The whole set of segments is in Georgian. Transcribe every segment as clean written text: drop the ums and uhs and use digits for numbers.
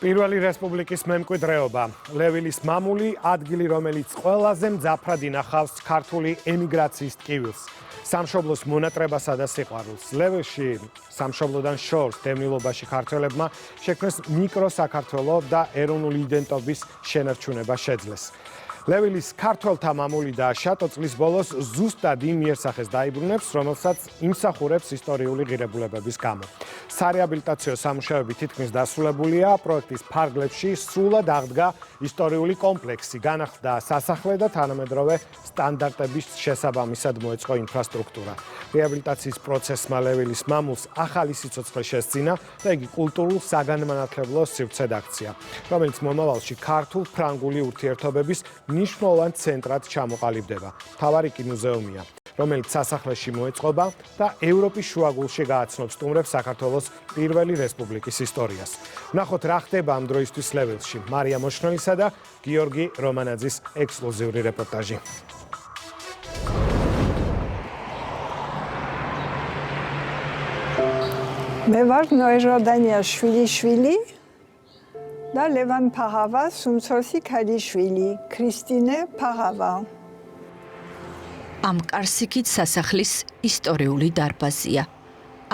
პირველი რესპუბლიკის მემკვიდრეობა, ლევილის მამული, ადგილი, რომელიც ყველაზე მძაფრად ინახავს ქართული ემიგრაციის ტკივილს, სამშობლოს მონატრებასა და სიყვარულს. ლევილში სამშობლოდან შორს დევნილობაში ქართველებმა შექმნეს მიკროსაქართლო და ეროვნული იდენტობის შენარჩუნება შეძლეს. ლევილის ქართველთა მამული და შატო წლის ბოლოს ზუსტად იმ იერსახეს დაიბრუნებს, რომელსაც იმსახურებს ისტორიული ღირებულებების გამო. სარეაბილიტაციო სამუშაოები თითქმის დასრულებულია, პროექტის ფარგლებში სრულად აღდგა ისტორიული კომპლექსი, განახლდა სასახლე და თანამედროვე სტანდარტების შესაბამისად მოეწყო ინფრასტრუქტურა. რეაბილიტაციის პროცესმა ლევილის მამულს ახალი სიცოცხლე შესძინა და იგი კულტურულ საგანმანათლებლო სივრცედ აქცია, რომელიც მომავალში ქართულ-ფრანგული ურთიერთობების მნიშვნელოვან ცენტრად ჩამოყალიბდება. მთავარი კი მუზეუმია, რომელიც სასახლეში მოეწყობა და ევროპის შუაგულში გააცნობს სტუმრებს საქართველოს პირველი რესპუბლიკის ისტორიას. ვნახოთ რა ხდება ამ დროისთვის ლევილში. მარია მოშნელისა და გიორგი რომანაძის ექსკლუზიური რეპორტაჟი. მე ვარ ნოე ჟორდანიას შვილი და ლევან ფაღავას უმცროსი ქალიშვილი, ქრისტინე ფაღავა. ამ კარსიქით სასახლის ისტორიული დარბაზია.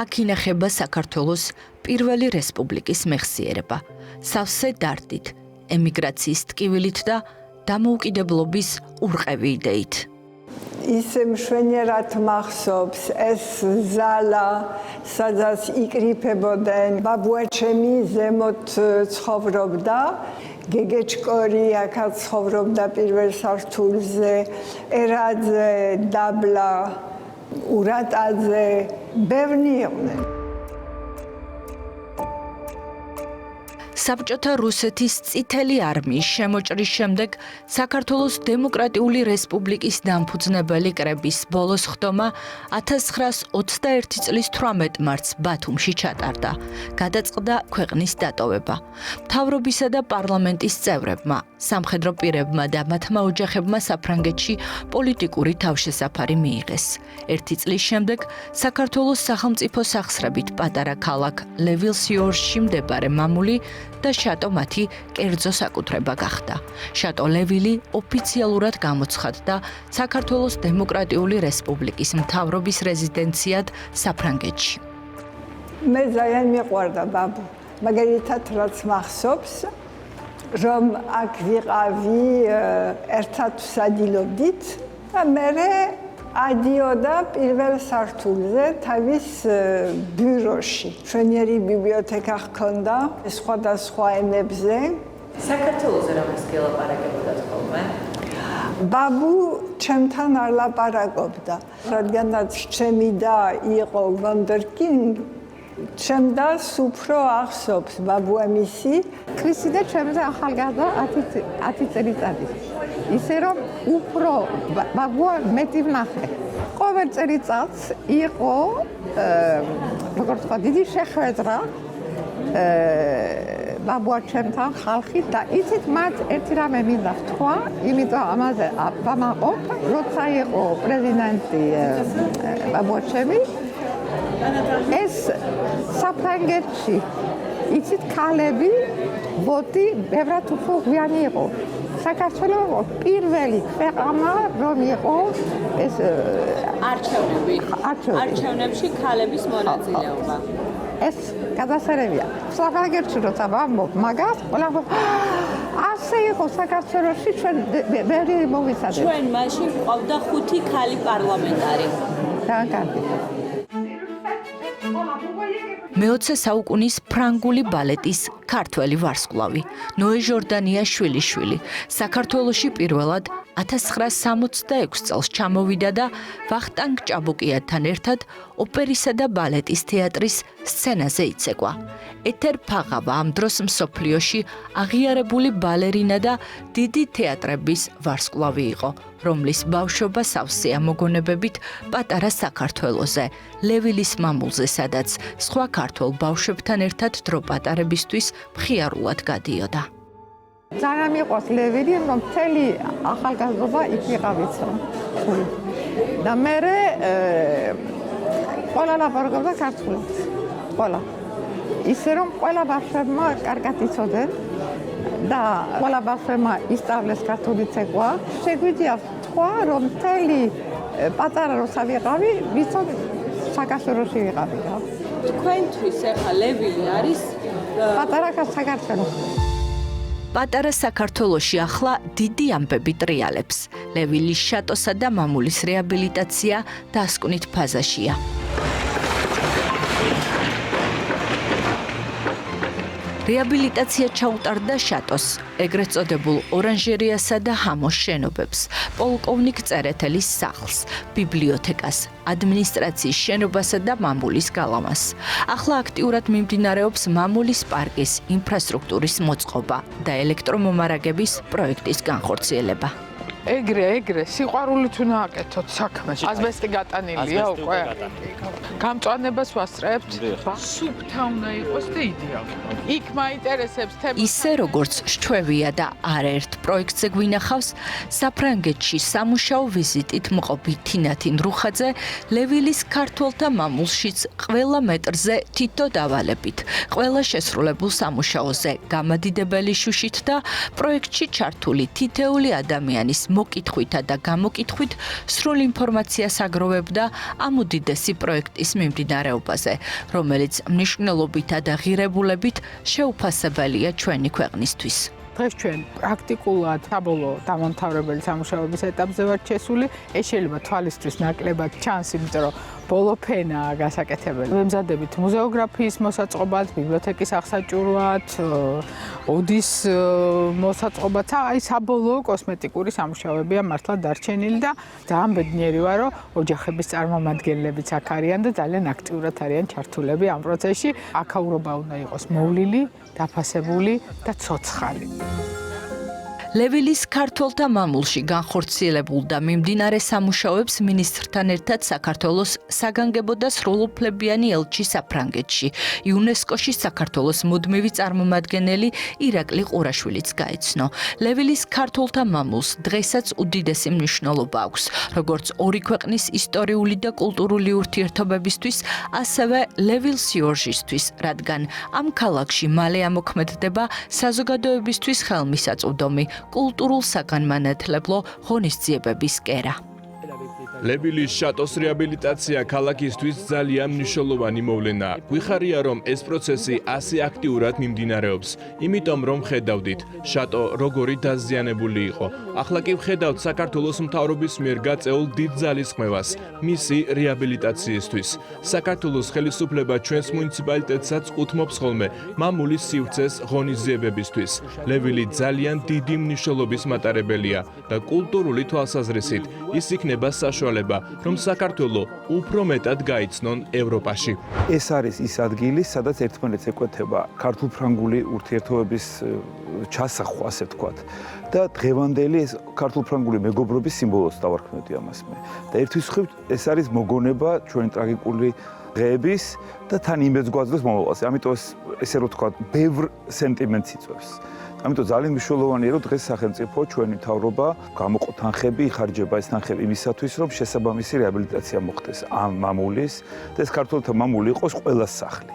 აქ ინახება საქართველოს პირველი რესპუბლიკის მეხსიერება, სავსე დარდით, ემიგრაციის ტკივილით და დამოუკიდებლობის ურყევი იდეით. ისე მშვენიერად მახსოვს ეს ზალა, სადაც იკრიფებოდნენ. ბაბუაჩემი ზემოთ ცხოვრობდა, გეგეჭკორი აქაც ცხოვრობდა პირველ სართულზე, ერაძე, დაბლა, ურატაძე, ბევრი იყვნენ. საბჭოთა რუსეთის წითელი არმიის შემოჭრის შემდეგ საქართველოს დემოკრატიული რესპუბლიკის დამფუძნებელი კრების ბოლოს ხდომა 1921 წლის 18 მარტს ბათუმში ჩატარდა. გადაწყდა ქვეყნის დატოვება. მთავრობისა და პარლამენტის წევრებმა, სამხედრო პირებმა და მათმა ოჯახებმა საფრანგეთში პოლიტიკური თავშესაფარი მიიღეს. ერთი წლის შემდეგ საქართველოს სახელმწიფო სახსრებით პატარა ქალაქ ლევილსიორში მდებარე მამული და შატო მათი კერძო საკუთრება გახდა. შატო ლევილი ოფიციალურად გამოცხადდა საქართველოს დემოკრატიული რესპუბლიკის მთავრობის რეზიდენციად საფრანგეთში. მე ძალიან მიყვარდა ბაბუ, მაგალითად რაც მახსოვს, რომ აქ ვიყავი ერთად ვსადილობდით და მე ადიოდა პირველ სართულზე თავის ბიუროში. მშვენიერი ბიბლიოთეკა ჰქონდა სხვადასხვა ენებზე. საქართველოზე რამეს გელაპარაკებოდათ ხოლმე? ბაბუ ჩემთან არ ლაპარაკობდა, რადგანაც ჩემი და იყო ვუნდერკინდ, ჩემ დას უფრო ახსოვს ბაბუამისი. ქრისტინე ჩემზე ახალგაზრდა 10 წელიწადი. ისე რომ უფრო ბაბუა მეტი ვნახე. ყოველ წელიწადს იყო როგორც თქვა დიდი შეხვედრა ბაბუა ჩემთან ხალხი და იცით მათ ერთი რამე მინდა ვთქვა, იმიტომ ამაზე ვამაყობ, როცა იყო პრეზიდენტი ბაბუა ჩემი, ეს საფრანგეთში იცით ქალები ვოტი ბევრად უფრო გვიანი იყო. საქართველოს პირველი ქვეყანა რომ იყო ეს არჩევნებში ქალების მონაწილეობა. ეს გადასარევია. საფრანგეთში როცა ვამბობ მაგას, ყველაფერი ასე იყო საქართველოში ჩვენ ბევრი მოვიცადეთ. ჩვენ მაშინ ყავდა 5 ქალი პარლამენტარი. კარგი. მე-20 საუკუნის ფრანგული ბალეტის ქართველი ვარსკვლავი, ნოე ჟორდანიას შვილიშვილი, საქართველოში პირველად 1966 წელს ჩამოვიდა და ვახტანგ ჭაბუკიათთან ერთად ოპერისა და ბალეტის თეატრის სცენაზე იცეკვა. ეთერ ფაღავა ამ დროს მსოფლიოში აღიარებული ბალერინა და დიდი თეატრების ვარსკვლავი იყო, რომლის ბავშვობა სავსეა მოგონებებით პატარა საქართველოზე, ლევილის მამულზე, სადაც სხვა ქართველ ბავშვებთან ერთად დრო პატარებისთვის მხიარულად გადიოდა. ძალიან მიყვარს ლევილი, რომ მთელი ახალგაზრდობა იქ ვიყავით. და მე ყველა ლაპარაკობდა ქართულად. ყველა. ისე რომ ყველა ბავშვებმა კარგად იცოდნენ და ყველა ბავშვებმა ისწავლეს ქართული ცეკვა. შეგვიძლია თქვა, რომ მთელი პატარა როცა ვიყავი, ვიცოდ საქართველოში ვიყავი რა. თქვენთვის ახლა ლევილი არის პატარა საქართველოს. პატარა საქართველოში ახლა დიდი ამბები ტრიალებს. ლევილის შატოსა და მამულის რეაბილიტაცია დასკვნით ფაზაშია. რეაბილიტაცია ჩაუტარდა შატოს, ეგრეთ წოდებულ ორანჟერიასა და ჰამოს შენობებს, პოლკოვნიკ წერეთელის სახლს, ბიბლიოთეკას, ადმინისტრაციის შენობასა და მამულის გალავანს. ახლა აქტიურად მიმდინარეობს მამულის პარკის ინფრასტრუქტურის მოწყობა და ელექტრომომარაგების პროექტის განხორციელება. ეგრე სიყვარულით უნდა აკეთოთ საქმეში. აზბესტი გატანილია უკვე. გამწვანებას ვასწრებთ. სუფთა უნდა იყოს და იდეალურად. იქ მაინტერესებს ისე როგორც შჩევია და არაერთ პროექტზე გვინახავს, საფრანგეთში სამუშაო ვიზიტით მყოფი თინათინ რუხაძე ლევილის ქართველთა მამულშიც ყველა მეტრზე თითო დავალებით, ყველა შესრულებულ სამუშაოზე გამადიდებელი შუშით და პროექტში ჩართული თითეული ადამიანის მოკითხვითა და გამოკითხვით სრულ ინფორმაციას აგროვებდა ამ უდიდესი პროექტის მიმდინარეობაზე, რომელიც მნიშვნელობითა და ღირებულებით შეუფასებელია ჩვენი ქვეყნისთვის. დღეს ჩვენ პრაქტიკულად საბოლოო დამამთავრებელი სამუშაოების ეტაპზე ვართ შესული. ეს შეიძლება თვალისთვის ნაკლებად ჩანს, იმიტომ რომ ბოლო ფენაა გასაკეთებელი. ვემზადებით მუზეოგრაფიის მოსაწყობად, ბიბლიოთეკის აღსაჭურვად, ოდის მოსაწყობად, აი საბოლოო კოსმეტიკური სამუშაოებია მართლა დარჩენილი და ძალიან ბედნიერი ვარ, რომ ოჯახების წარმომადგენლებიც აქ არიან და ძალიან აქტიურად არიან ჩართულები ამ პროცესში. აქაურობა უნდა იყოს მოვლილი, დაფასებული და ცოცხალი. ლევილის ქართველთა მამულში განხორციელებულ და მიმდინარე სამუშაოებს მინისტრთან ერთად საქართველოს საგანგებო და სრულუფლებიანი ელჩი საფრანგეთში, იუნესკოში საქართველოს მუდმივი წარმომადგენელი ირაკლი ყურაშვილიც გაეცნო. ლევილის ქართველთა მამულს დღესაც უდიდესი მნიშვნელობა აქვს, როგორც ორი ქვეყნის ისტორიული და კულტურული ურთიერთობებისთვის, ასევე ლევილს იორჟისთვის, რადგან ამ ქალაქში მალე ამოქმედდება საზოგადოებისთვის ხელმისაწვდომი კულტურულ საგანმანათლებლო ღონისძიებების კერა. ლევილის შატოს რეაბილიტაცია ქალაქისთვის ძალიან მნიშვნელოვანი მოვლენაა. გვიხარია, რომ ეს პროცესი ასე აქტიურად მიმდინარეობს, იმიტომ რომ ხედავდით, შატო როგორი დაზიანებული იყო. ახლა კი ვხედავთ საქართველოს მთავრობის მიერ გაწეულ დიდ ძალისხმევას მისი რეაბილიტაციისთვის. საქართველოს ხელისუფლება ჩვენს მუნიციპალიტეტსაც უთმობს ხოლმე მამულის სივრცეს ღონისძიებებისთვის. ლევილი ძალიან დიდი მნიშვნელობის მატარებელია და კულტურული თვალსაზრისით ის იქნება საშუალება, რომ საქართველო უფრო მეტად გაიცნონ ევროპაში. ეს არის ის ადგილი, სადაც ერთმანეთს ეკვეთება ქართულ-ფრანგული ურთიერთობების ჩასახვა, ასე ვთქვათ. და დღევანდელი ეს ქართულ-ფრანგული მეგობრობის სიმბოლოც დავარქმევდი ამას მე. და ერთვის მხრივ ეს არის მოგონება ჩვენი ტრაგიკული დღეების და თან იმედს გვაძლევს მომავალზე. ამიტომ ესე რომ ვთქვათ, ბევრ სენტიმენტს იწვევს. ამიტომ ძალიან მნიშვნელოვანია, რომ დღეს სახელმწიფო ჩვენი მთავრობა გამოყო თანხები, იხარჯება ეს თანხები იმისათვის, რომ შესაბამისი რეაბილიტაცია მოხდეს ამ მამულის და ეს ქართველთა მამული იყოს ყველას სახლი.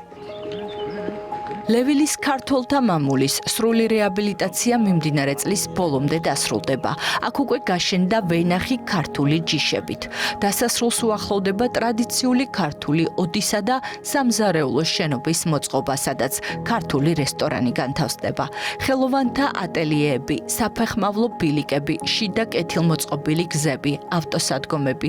ლევილის ქართველთა მამულის სრული რეაბილიტაცია მიმდინარე წლის ბოლომდე დასრულდება. აქ უკვე გაშენდა ვენახი ქართული ჯიშებით. დასასრულს უახლოვდება ტრადიციული ქართული ოდისა და სამზარეულო შენობის მოწყობა, სადაც ქართული რესტორანი განთავსდება. ხელოვანთა ატელიეები, საფეხმავლო ბილიკები, შიდა კეთილმოწყობილი გზები, ავტოსადგომები.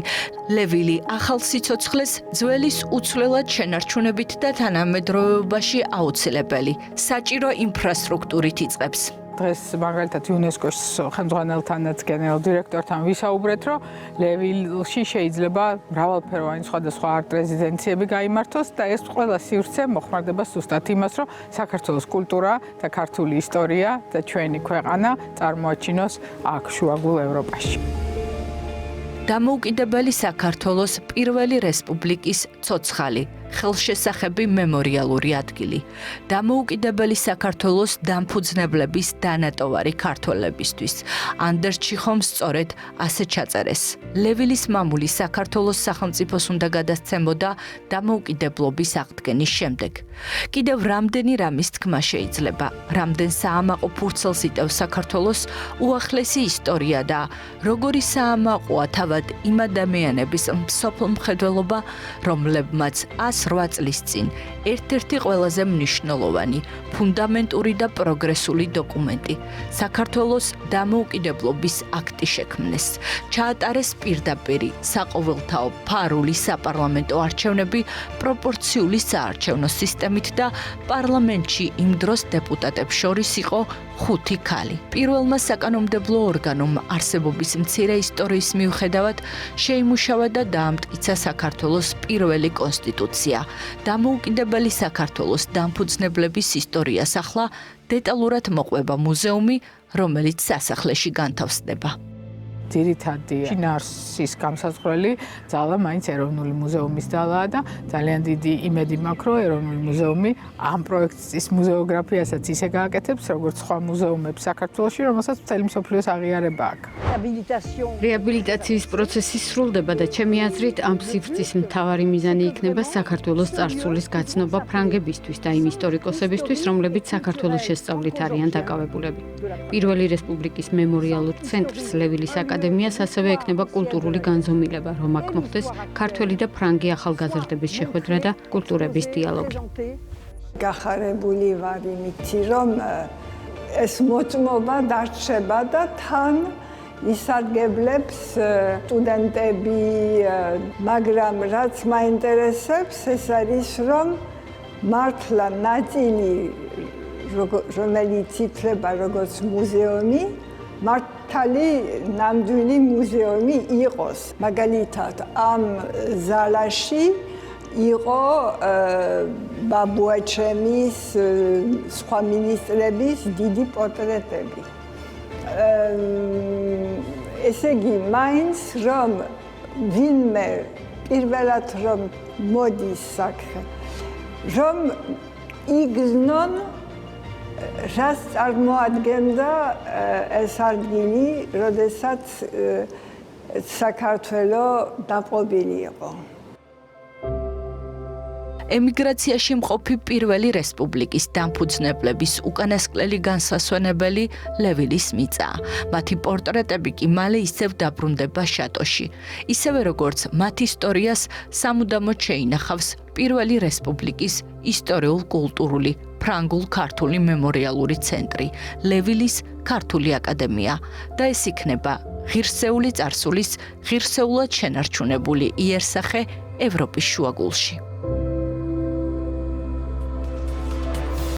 ლევილი ახალ სიცოცხლეს ძველის უცვლელად შენარჩუნებით და თანამედროვეობაში აუცილებლად საჭირო ინფრასტრუქტურით იწყებს. დღეს მაგალითად იუნესკოს ხელმძღვანელთანაც გენერალ დირექტორთან ვისაუბრეთ, რომ ლევილში შეიძლება მრავალფეროვანი სხვადასხვა ართ-რეზიდენციები გაიმართოს და ეს ყველა სივრცე მოხმარდება ზუსტად იმას, რომ საქართველოს კულტურა და ქართული ისტორია და ჩვენი ქვეყანა წარმოაჩინოს აქ შუაგულ ევროპაში. დამოუკიდებელი საქართველოს პირველი რესპუბლიკის ცოცხალი ხელშესახები მემორიალური ადგილი. დამოუკიდებელი საქართველოს დამფუძნებლების დანატოვარი ქართველებისთვის. ანდერს ჩიხომ სწორედ ასე ჩაწერეს. ლევილის მამული საქართველოს სახელმწიფოს უნდა გადასცემოდა დამოუკიდებლობის აღდგენის შემდეგ. კიდევ რამდენი რამის თქმა შეიძლება, რამდენ საამაყო ფურცელს იტევს საქართველოს უახლესი ისტორია და როგორი საამაყოა თავად იმ ადამიანების მსოფლ მხედველობა, რომლებმაც 108 წლის წინ ერთ-ერთი ყველაზე მნიშვნელოვანი, ფუნდამენტური და პროგრესული დოკუმენტი საქართველოს დამოუკიდებლობის აქტი შექმნეს. ჩაატარეს პირდაპირი, საყოველთაო, ფარული საპარლამენტო არჩევნები პროპორციული საარჩევნო სისტემით და პარლამენტში იმ დროს დეპუტატებს შორის იყო 5 ქალი. პირველმა საკანონმდებლო ორგანომ არსებობის მცირე ისტორიის მიუხედავად შეიმუშავა და დაამტკიცა საქართველოს პირველი კონსტიტუცია. დამოუკიდებელი საქართველოს დამფუძნებლების ისტორიას ახლა დეტალურად მოყვება მუზეუმი, რომელიც სასახლეში განთავსდება. ძირითადი შინაარსის გამსაზღვრელი ძალა მაინც ეროვნული მუზეუმის ძალაა და ძალიან დიდი იმედი მაქვს, რომ ეროვნული მუზეუმი ამ პროექტის მუზეოგრაფიასაც ისე გააკეთებს, როგორც სხვა მუზეუმებს საქართველოში, რომელსაც მთელი მსოფლიოს აღიარება აქვს. რეაბილიტაციის პროცესი სრულდება და ჩემი აზრით ამ სივრცის მთავარი მიზანი იქნება საქართველოს წარსულის გაცნობა ფრანგებისთვის და იმ ისტორიკოსებისთვის, რომლებიც საქართველოს შესწავლით არიან დაკავებულები. პირველი რესპუბლიკის მემორიალურ ცენტრს ლევილის აკადემიას ასევე ექნება კულტურული განზომილება, რომ აქ მოხდეს ქართველი და ფრანგი ახალგაზრდების შეხვედრა და კულტურების დიალოგი. გახარებული ვარ იმით, რომ ეს მოწმობა დარჩება და თან ისარგებლებს სტუდენტები, მაგრამ რაც მაინტერესებს, ეს არის, რომ მართლა ნაწილი, რომელიც ითვლება როგორც მუზეუმი, მართალი ნამდვილი მუზეუმი იყოს. მაგალითად, ამ ზალაში იყო ბაბუაჩემის, სხვა მინისტრების დიდი პორტრეტები. ესე იგი, მაინც რომ ვინმე პირველად რომ მოდის აქ, რომ იგრძნონ რას წარმოადგენდა ეს ადგილი, როდესაც საქართველო დაყოფილი იყო. ემიგრაციაში მყოფი პირველი რესპუბლიკის დამფუძნებლების უკანასკნელი განსასვენებელი ლევილის მიწა. მათი პორტრეტები კი მალე ისევ დაბრუნდება შატოში. ისევე როგორც მათ ისტორიას სამუდამოდ შეინახავს პირველი რესპუბლიკის ისტორიულ-კულტურული ფრანგულ-ქართული მემორიალური ცენტრი, ლევილის ქართული აკადემია და ეს იქნება ღირსეული წარსულის ღირსეულად შენარჩუნებული იერსახე ევროპის შუაგულში.